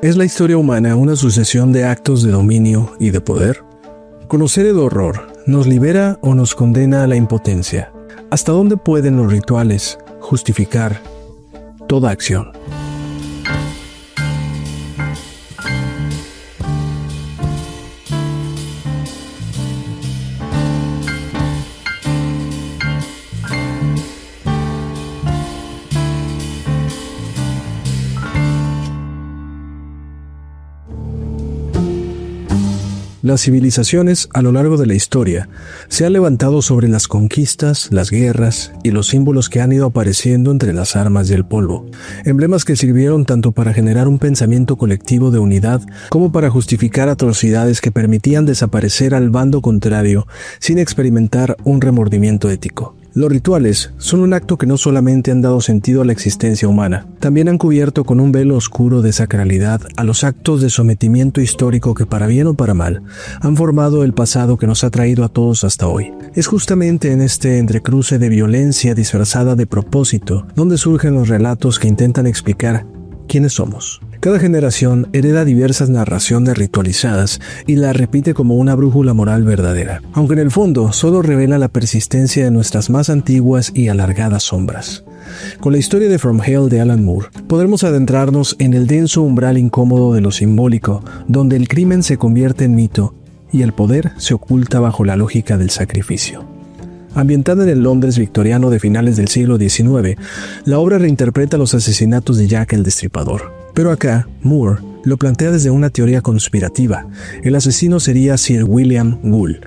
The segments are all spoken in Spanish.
¿Es la historia humana una sucesión de actos de dominio y de poder? ¿Conocer el horror nos libera o nos condena a la impotencia? ¿Hasta dónde pueden los rituales justificar toda acción? Las civilizaciones a lo largo de la historia se han levantado sobre las conquistas, las guerras y los símbolos que han ido apareciendo entre las armas y el polvo. Emblemas que sirvieron tanto para generar un pensamiento colectivo de unidad como para justificar atrocidades que permitían desaparecer al bando contrario sin experimentar un remordimiento ético. Los rituales son un acto que no solamente han dado sentido a la existencia humana, también han cubierto con un velo oscuro de sacralidad a los actos de sometimiento histórico que, para bien o para mal, han formado el pasado que nos ha traído a todos hasta hoy. Es justamente en este entrecruce de violencia disfrazada de propósito donde surgen los relatos que intentan explicar quiénes somos. Cada generación hereda diversas narraciones ritualizadas y las repite como una brújula moral verdadera, aunque en el fondo solo revela la persistencia de nuestras más antiguas y alargadas sombras. Con la historia de From Hell de Alan Moore, podremos adentrarnos en el denso umbral incómodo de lo simbólico, donde el crimen se convierte en mito y el poder se oculta bajo la lógica del sacrificio. Ambientada en el Londres victoriano de finales del siglo XIX, la obra reinterpreta los asesinatos de Jack el Destripador. Pero acá, Moore lo plantea desde una teoría conspirativa. El asesino sería Sir William Gould,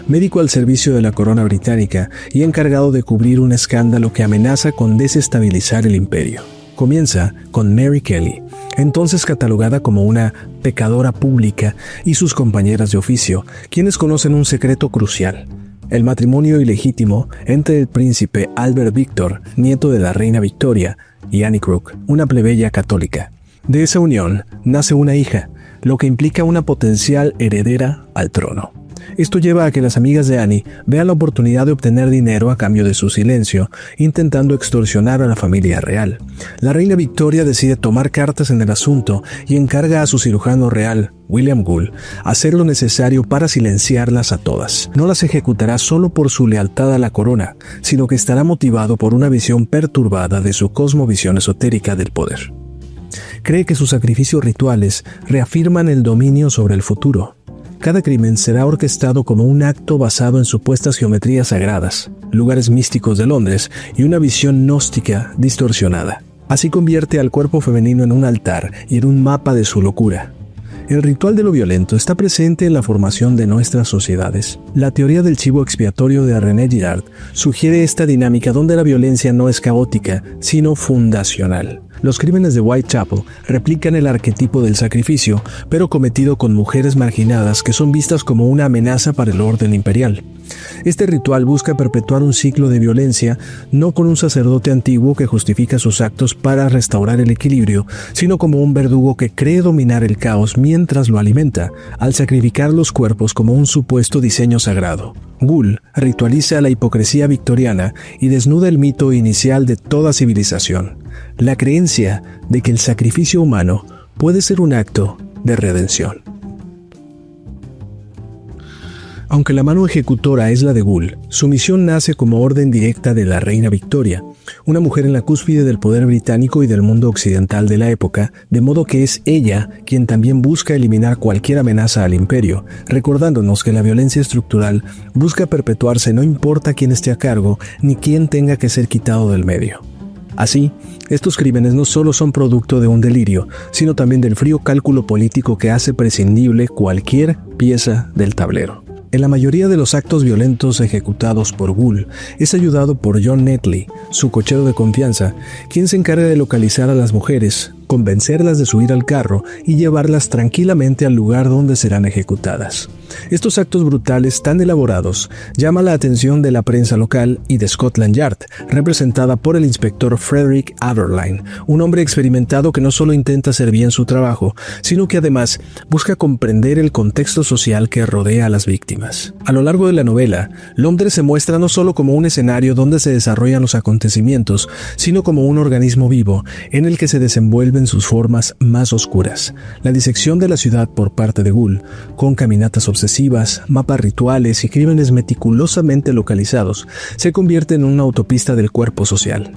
médico al servicio de la corona británica y encargado de cubrir un escándalo que amenaza con desestabilizar el imperio. Comienza con Mary Kelly, entonces catalogada como una pecadora pública, y sus compañeras de oficio, quienes conocen un secreto crucial: el matrimonio ilegítimo entre el príncipe Albert Victor, nieto de la reina Victoria, y Annie Crook, una plebeya católica. De esa unión nace una hija, lo que implica una potencial heredera al trono. Esto lleva a que las amigas de Annie vean la oportunidad de obtener dinero a cambio de su silencio, intentando extorsionar a la familia real. La reina Victoria decide tomar cartas en el asunto y encarga a su cirujano real, William Gould, hacer lo necesario para silenciarlas a todas. No las ejecutará solo por su lealtad a la corona, sino que estará motivado por una visión perturbada de su cosmovisión esotérica del poder. Cree que sus sacrificios rituales reafirman el dominio sobre el futuro. Cada crimen será orquestado como un acto basado en supuestas geometrías sagradas, lugares místicos de Londres y una visión gnóstica distorsionada. Así convierte al cuerpo femenino en un altar y en un mapa de su locura. El ritual de lo violento está presente en la formación de nuestras sociedades. La teoría del chivo expiatorio de René Girard sugiere esta dinámica donde la violencia no es caótica, sino fundacional. Los crímenes de Whitechapel replican el arquetipo del sacrificio, pero cometido con mujeres marginadas que son vistas como una amenaza para el orden imperial. Este ritual busca perpetuar un ciclo de violencia, no con un sacerdote antiguo que justifica sus actos para restaurar el equilibrio, sino como un verdugo que cree dominar el caos mientras lo alimenta, al sacrificar los cuerpos como un supuesto diseño sagrado. Gould ritualiza la hipocresía victoriana y desnuda el mito inicial de toda civilización, la creencia de que el sacrificio humano puede ser un acto de redención. Aunque la mano ejecutora es la de Gould, su misión nace como orden directa de la reina Victoria, una mujer en la cúspide del poder británico y del mundo occidental de la época, de modo que es ella quien también busca eliminar cualquier amenaza al imperio, recordándonos que la violencia estructural busca perpetuarse no importa quién esté a cargo ni quién tenga que ser quitado del medio. Así, estos crímenes no solo son producto de un delirio, sino también del frío cálculo político que hace prescindible cualquier pieza del tablero. En la mayoría de los actos violentos ejecutados por Gould, es ayudado por John Netley, su cochero de confianza, quien se encarga de localizar a las mujeres, convencerlas de subir al carro y llevarlas tranquilamente al lugar donde serán ejecutadas. Estos actos brutales tan elaborados llaman la atención de la prensa local y de Scotland Yard, representada por el inspector Frederick Aberline, un hombre experimentado que no solo intenta hacer bien su trabajo, sino que además busca comprender el contexto social que rodea a las víctimas. A lo largo de la novela, Londres se muestra no solo como un escenario donde se desarrollan los acontecimientos, sino como un organismo vivo en el que se desenvuelve envuelven sus formas más oscuras. La disección de la ciudad por parte de Ghoul, con caminatas obsesivas, mapas rituales y crímenes meticulosamente localizados, se convierte en una autopista del cuerpo social.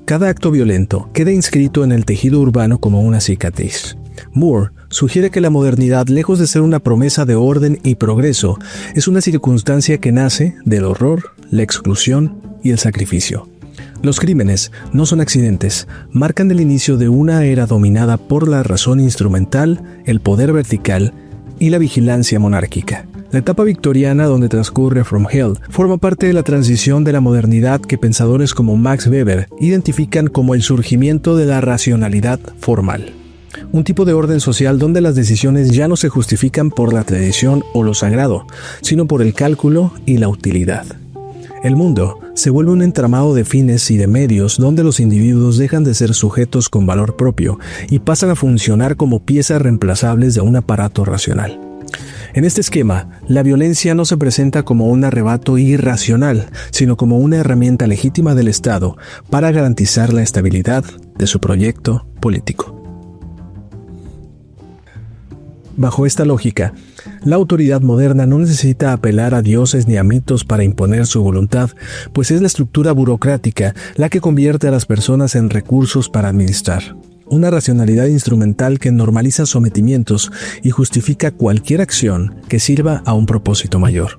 Cada acto violento queda inscrito en el tejido urbano como una cicatriz. Moore sugiere que la modernidad, lejos de ser una promesa de orden y progreso, es una circunstancia que nace del horror, la exclusión y el sacrificio. Los crímenes no son accidentes, marcan el inicio de una era dominada por la razón instrumental, el poder vertical y la vigilancia monárquica. La etapa victoriana donde transcurre From Hell forma parte de la transición de la modernidad que pensadores como Max Weber identifican como el surgimiento de la racionalidad formal. Un tipo de orden social donde las decisiones ya no se justifican por la tradición o lo sagrado, sino por el cálculo y la utilidad. El mundo se vuelve un entramado de fines y de medios donde los individuos dejan de ser sujetos con valor propio y pasan a funcionar como piezas reemplazables de un aparato racional. En este esquema, la violencia no se presenta como un arrebato irracional, sino como una herramienta legítima del Estado para garantizar la estabilidad de su proyecto político. Bajo esta lógica, la autoridad moderna no necesita apelar a dioses ni a mitos para imponer su voluntad, pues es la estructura burocrática la que convierte a las personas en recursos para administrar. Una racionalidad instrumental que normaliza sometimientos y justifica cualquier acción que sirva a un propósito mayor,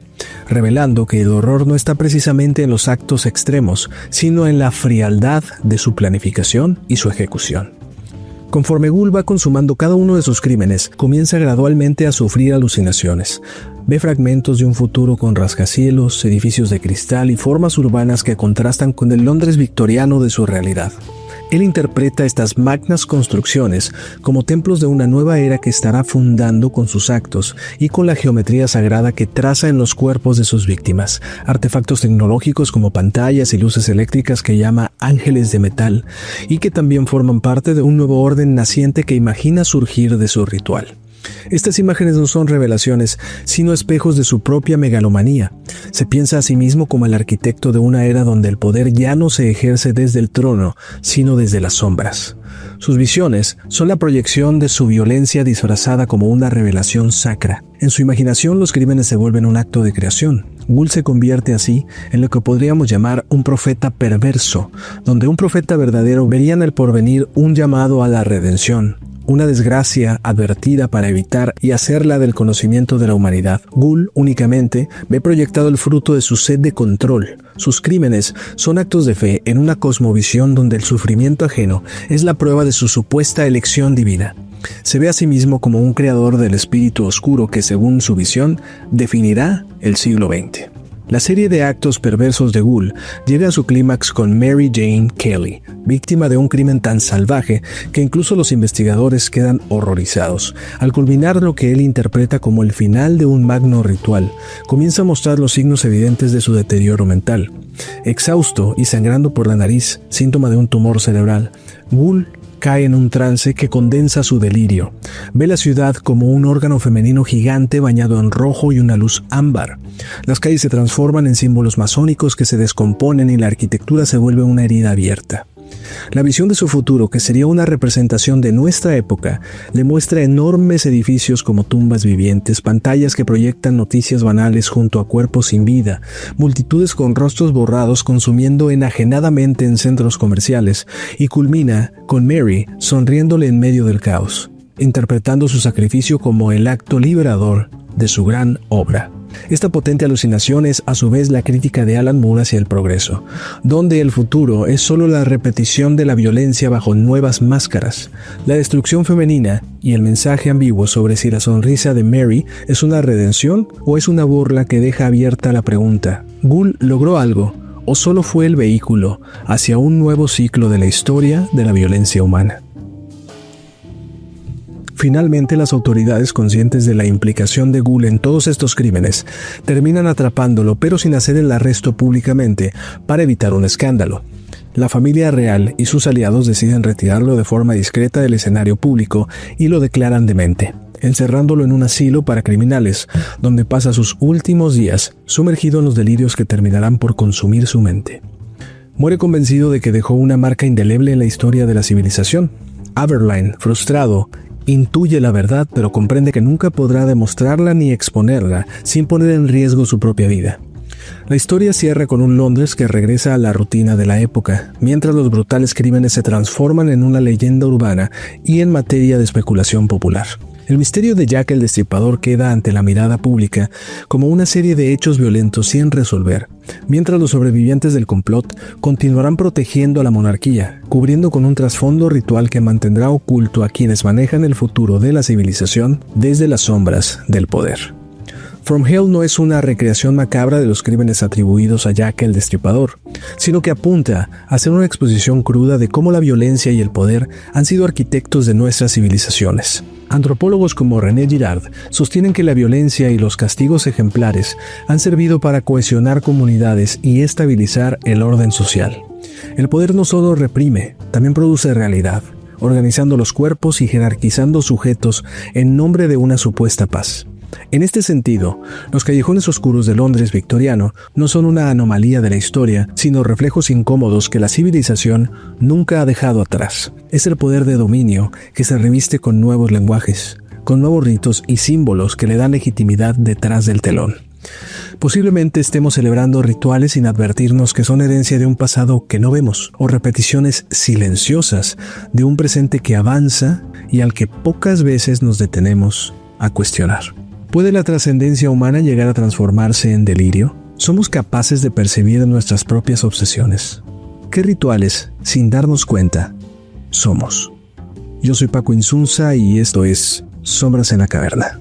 revelando que el horror no está precisamente en los actos extremos, sino en la frialdad de su planificación y su ejecución. Conforme Ghoul va consumando cada uno de sus crímenes, comienza gradualmente a sufrir alucinaciones. Ve fragmentos de un futuro con rascacielos, edificios de cristal y formas urbanas que contrastan con el Londres victoriano de su realidad. Él interpreta estas magnas construcciones como templos de una nueva era que estará fundando con sus actos y con la geometría sagrada que traza en los cuerpos de sus víctimas, artefactos tecnológicos como pantallas y luces eléctricas que llama ángeles de metal y que también forman parte de un nuevo orden naciente que imagina surgir de su ritual. Estas imágenes no son revelaciones, sino espejos de su propia megalomanía. Se piensa a sí mismo como el arquitecto de una era donde el poder ya no se ejerce desde el trono, sino desde las sombras. Sus visiones son la proyección de su violencia disfrazada como una revelación sacra. En su imaginación, los crímenes se vuelven un acto de creación. Ghoul se convierte así en lo que podríamos llamar un profeta perverso, donde un profeta verdadero vería en el porvenir un llamado a la redención, una desgracia advertida para evitar y hacerla del conocimiento de la humanidad. Ghoul únicamente ve proyectado el fruto de su sed de control. Sus crímenes son actos de fe en una cosmovisión donde el sufrimiento ajeno es la prueba de su supuesta elección divina. Se ve a sí mismo como un creador del espíritu oscuro que, según su visión, definirá el siglo XX. La serie de actos perversos de Ghoul llega a su clímax con Mary Jane Kelly, víctima de un crimen tan salvaje que incluso los investigadores quedan horrorizados. Al culminar lo que él interpreta como el final de un magno ritual, comienza a mostrar los signos evidentes de su deterioro mental. Exhausto y sangrando por la nariz, síntoma de un tumor cerebral, Ghoul cae en un trance que condensa su delirio. Ve la ciudad como un órgano femenino gigante bañado en rojo y una luz ámbar. Las calles se transforman en símbolos masónicos que se descomponen y la arquitectura se vuelve una herida abierta. La visión de su futuro, que sería una representación de nuestra época, le muestra enormes edificios como tumbas vivientes, pantallas que proyectan noticias banales junto a cuerpos sin vida, multitudes con rostros borrados consumiendo enajenadamente en centros comerciales, y culmina con Mary sonriéndole en medio del caos, interpretando su sacrificio como el acto liberador de su gran obra. Esta potente alucinación es a su vez la crítica de Alan Moore hacia el progreso, donde el futuro es solo la repetición de la violencia bajo nuevas máscaras, la destrucción femenina y el mensaje ambiguo sobre si la sonrisa de Mary es una redención o es una burla que deja abierta la pregunta: ¿Ghoul logró algo o solo fue el vehículo hacia un nuevo ciclo de la historia de la violencia humana? Finalmente, las autoridades, conscientes de la implicación de Ghoul en todos estos crímenes, terminan atrapándolo, pero sin hacer el arresto públicamente para evitar un escándalo. La familia real y sus aliados deciden retirarlo de forma discreta del escenario público y lo declaran demente, encerrándolo en un asilo para criminales, donde pasa sus últimos días sumergido en los delirios que terminarán por consumir su mente. Muere convencido de que dejó una marca indeleble en la historia de la civilización. Aberline, frustrado, intuye la verdad, pero comprende que nunca podrá demostrarla ni exponerla sin poner en riesgo su propia vida. La historia cierra con un Londres que regresa a la rutina de la época, mientras los brutales crímenes se transforman en una leyenda urbana y en materia de especulación popular. El misterio de Jack el Destripador queda ante la mirada pública como una serie de hechos violentos sin resolver, mientras los sobrevivientes del complot continuarán protegiendo a la monarquía, cubriendo con un trasfondo ritual que mantendrá oculto a quienes manejan el futuro de la civilización desde las sombras del poder. From Hell no es una recreación macabra de los crímenes atribuidos a Jack el Destripador, sino que apunta a hacer una exposición cruda de cómo la violencia y el poder han sido arquitectos de nuestras civilizaciones. Antropólogos como René Girard sostienen que la violencia y los castigos ejemplares han servido para cohesionar comunidades y estabilizar el orden social. El poder no solo reprime, también produce realidad, organizando los cuerpos y jerarquizando sujetos en nombre de una supuesta paz. En este sentido, los callejones oscuros de Londres victoriano no son una anomalía de la historia, sino reflejos incómodos que la civilización nunca ha dejado atrás. Es el poder de dominio que se reviste con nuevos lenguajes, con nuevos ritos y símbolos que le dan legitimidad detrás del telón. Posiblemente estemos celebrando rituales sin advertirnos que son herencia de un pasado que no vemos, o repeticiones silenciosas de un presente que avanza y al que pocas veces nos detenemos a cuestionar. ¿Puede la trascendencia humana llegar a transformarse en delirio? ¿Somos capaces de percibir nuestras propias obsesiones? ¿Qué rituales, sin darnos cuenta, somos? Yo soy Paco Insunza y esto es Sombras en la Caverna.